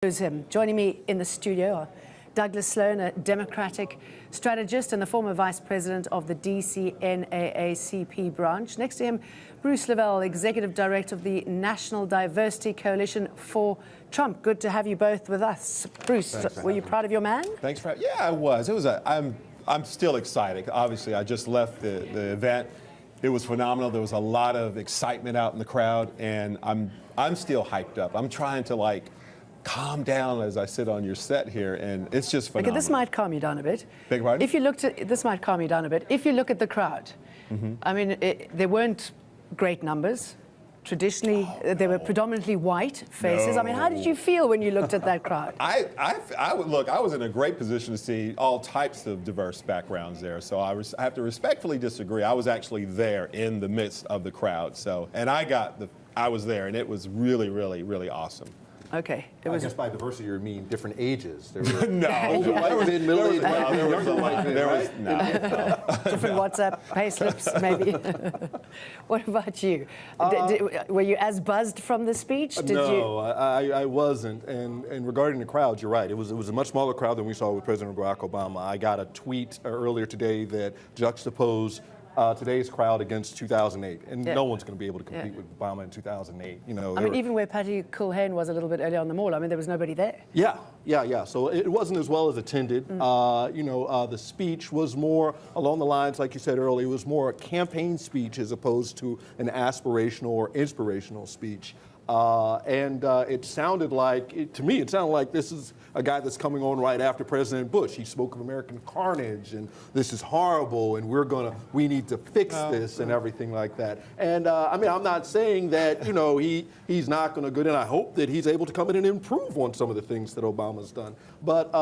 Him. Joining me in the studio are Douglas Sloan, a Democratic strategist and the former vice president of the DC NAACP branch. Next to him, Bruce Levell, executive director of the National Diversity Coalition for Trump. Good to have you both with us. Bruce, were you proud of your man? Thanks for having me. Yeah, I was. I'm still excited. Obviously, I just left the event. It was phenomenal. There was a lot of excitement out in the crowd, and I'm still hyped up. I'm trying to calm down as I sit on your set here, and it's just phenomenal. Okay, this might calm you down a bit. Beg pardon? If you looked at this, might calm you down a bit. If you look at the crowd, I mean, there weren't great numbers. Traditionally, they were predominantly white faces. No. I mean, how did you feel when you looked at that crowd? I was in a great position to see all types of diverse backgrounds there. So I have to respectfully disagree. I was actually there in the midst of the crowd. And I was there, and it was really, really, really awesome. Okay. I guess by diversity you mean different ages. There were No. older white men, middle-aged white men, younger white men, right? No. Different WhatsApp payslips, maybe. What about you? Were you as buzzed from the speech? No, I wasn't. And regarding the crowd, you're right. It was a much smaller crowd than we saw with President Barack Obama. I got a tweet earlier today that juxtaposed today's crowd against 2008, and no one's going to be able to compete with Obama in 2008. You know, I mean, even where Patty Culhane was a little bit earlier on the mall, I mean, there was nobody there. Yeah. So it wasn't as well as attended. The speech was more along the lines, like you said earlier, it was more a campaign speech as opposed to an aspirational or inspirational speech. It sounded like, to me, it sounded like this is a guy that's coming on right after President Bush. He spoke of American carnage, and this is horrible, and we need to fix this and everything like that. And I mean, I'm not saying that, he's not going to go in. I hope that he's able to come in and improve on some of the things that Obama's done. But,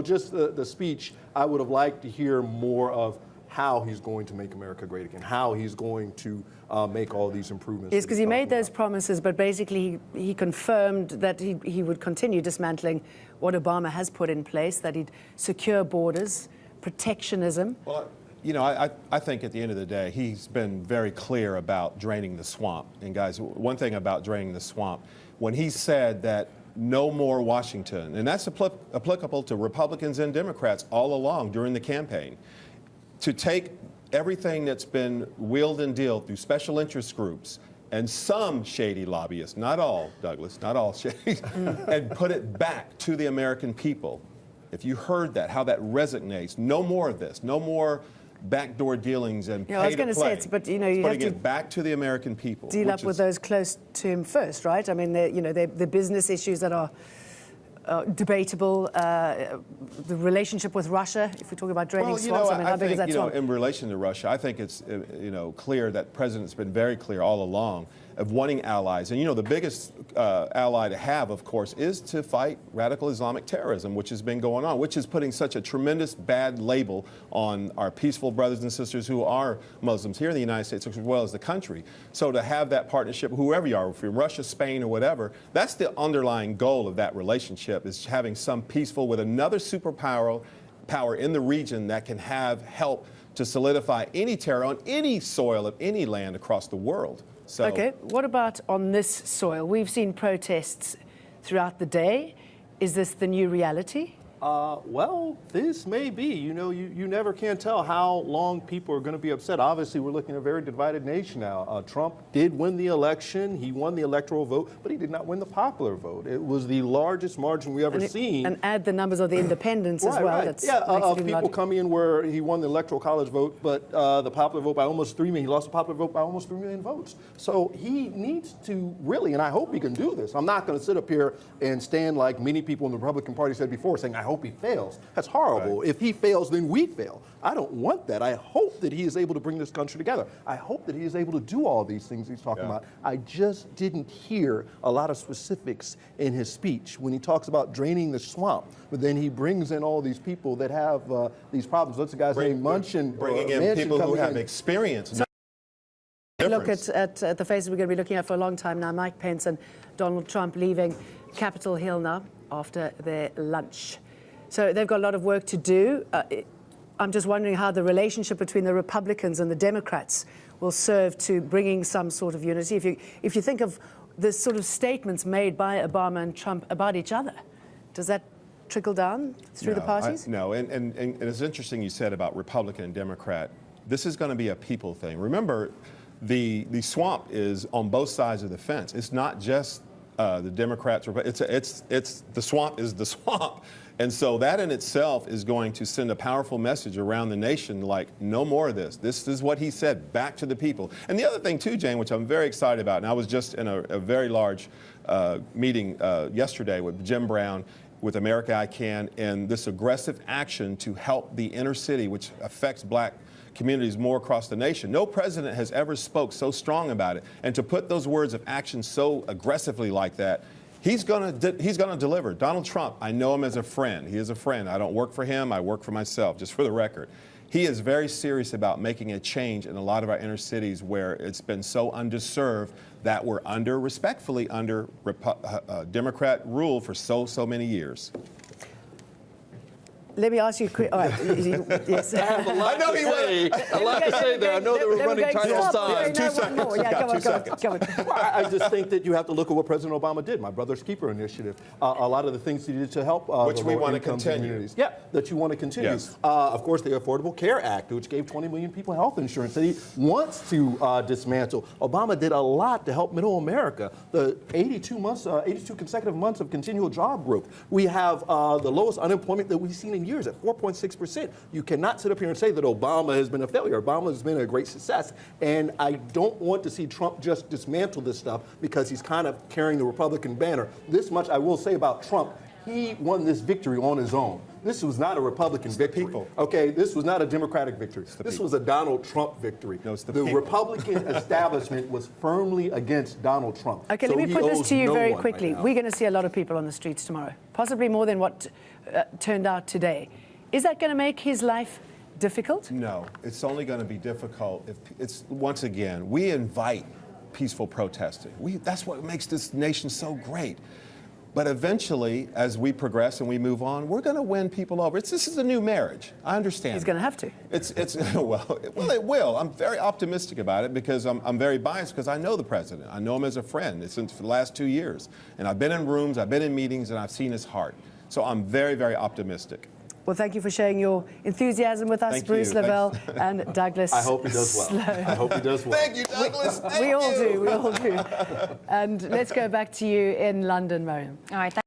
just the speech, I would have liked to hear more of how he's going to make America great again, how he's going to make all these improvements. Yes, because he made those promises, but basically he confirmed that he would continue dismantling what Obama has put in place, that he'd secure borders, protectionism. Well, I think at the end of the day, he's been very clear about draining the swamp. And guys, one thing about draining the swamp, when he said that no more Washington, and that's applicable to Republicans and Democrats all along during the campaign, to take everything that's been wheeled and dealed through special interest groups and some shady lobbyists, not all, Douglas, not all shady, and put it back to the American people. If you heard that, how that resonates, no more of this, no more backdoor dealings and pay to play. I was going to say it's, but you have to get back to the American people. Deal up with those close to him first, right? I mean, the business issues that are debatable, the relationship with Russia, if we're talking about draining swamps, I mean, how big is that swamp? In relation to Russia, I think it's, clear that the president's been very clear all along of wanting allies. And, the biggest ally to have, of course, is to fight radical Islamic terrorism, which has been going on, which is putting such a tremendous bad label on our peaceful brothers and sisters who are Muslims here in the United States as well as the country. So to have that partnership, whoever you are, from Russia, Spain, or whatever, that's the underlying goal of that relationship, is having some peaceful with another superpower in the region that can have help to solidify any terror on any soil of any land across the world. So, okay, what about on this soil? We've seen protests throughout the day. Is this the new reality? Well, this may be. You never can tell how long people are going to be upset. Obviously, we're looking at a very divided nation now. Trump did win the election. He won the electoral vote, but he did not win the popular vote. It was the largest margin we ever seen. And add the numbers of the independents as well. Right. Of people coming in where he won the electoral college vote, but the popular vote by almost 3 million. He lost the popular vote by almost 3 million votes. So he needs to really, and I hope he can do this. I'm not going to sit up here and stand like many people in the Republican Party said before, saying, I hope he fails. That's horrible. Right. If he fails, then we fail. I don't want that. I hope that he is able to bring this country together. I hope that he is able to do all these things he's talking about. I just didn't hear a lot of specifics in his speech when he talks about draining the swamp, but then he brings in all these people that have these problems. What's the guy's name? Munchin. Bringing in people who have experience. So look at the faces we're going to be looking at for a long time now. Mike Pence and Donald Trump leaving Capitol Hill now after their lunch. So they've got a lot of work to do. I'm just wondering how the relationship between the Republicans and the Democrats will serve to bringing some sort of unity. If you think of the sort of statements made by Obama and Trump about each other. Does that trickle down through the parties? No, and it's interesting you said about Republican and Democrat. This is going to be a people thing. Remember, the swamp is on both sides of the fence. It's not just the Democrats. It's the swamp is the swamp. And so that in itself is going to send a powerful message around the nation, like, no more of this. This is what he said, back to the people. And the other thing, too, Jane, which I'm very excited about, and I was just in a very large meeting yesterday with Jim Brown, with America I Can, and this aggressive action to help the inner city, which affects black communities more across the nation. No president has ever spoke so strong about it. And to put those words of action so aggressively like that, he's gonna deliver. Donald Trump, I know him as a friend. He is a friend. I don't work for him. I work for myself, just for the record. He is very serious about making a change in a lot of our inner cities where it's been so underserved that we're respectfully under Democrat rule for so many years. Let me ask you a quick. All right. Yes. I have a lot to say. A lot to say there. I know that we're running tight on time. 2 seconds. Yeah, Got 2 seconds. Come on. Well, I just think that you have to look at what President Obama did. My Brother's Keeper initiative. A lot of the things he did to help which the we want to lower-income continue. communities. Yeah, that you want to continue. Yes. Of course, the Affordable Care Act, which gave 20 million people health insurance that he wants to dismantle. Obama did a lot to help middle America. The 82 consecutive months of continual job growth. We have the lowest unemployment that we've seen in years at 4.6%. You cannot sit up here and say that Obama has been a failure. Obama has been a great success. And I don't want to see Trump just dismantle this stuff because he's kind of carrying the Republican banner. This much I will say about Trump. He won this victory on his own. This was not a Republican victory. People. Okay, this was not a Democratic victory. This was a Donald Trump victory. No, it's the Republican establishment was firmly against Donald Trump. Okay, so let me put this to you very quickly. Right, we're going to see a lot of people on the streets tomorrow, possibly more than what turned out today. Is that going to make his life difficult? No, it's only going to be difficult if it's, once again, we invite peaceful protesting. That's what makes this nation so great. But eventually, as we progress and we move on, we're going to win people over. This is a new marriage. I understand. He's going to have to. Well, it will. I'm very optimistic about it because I'm very biased because I know the president. I know him as a friend since for the last 2 years. And I've been in rooms, I've been in meetings, and I've seen his heart. So I'm very, very optimistic. Well, thank you for sharing your enthusiasm with us, Bruce Levell and Douglas I hope he does well. Sloan. I hope he does well. Thank you, Douglas. We all do. And let's go back to you in London, Mariam. All right.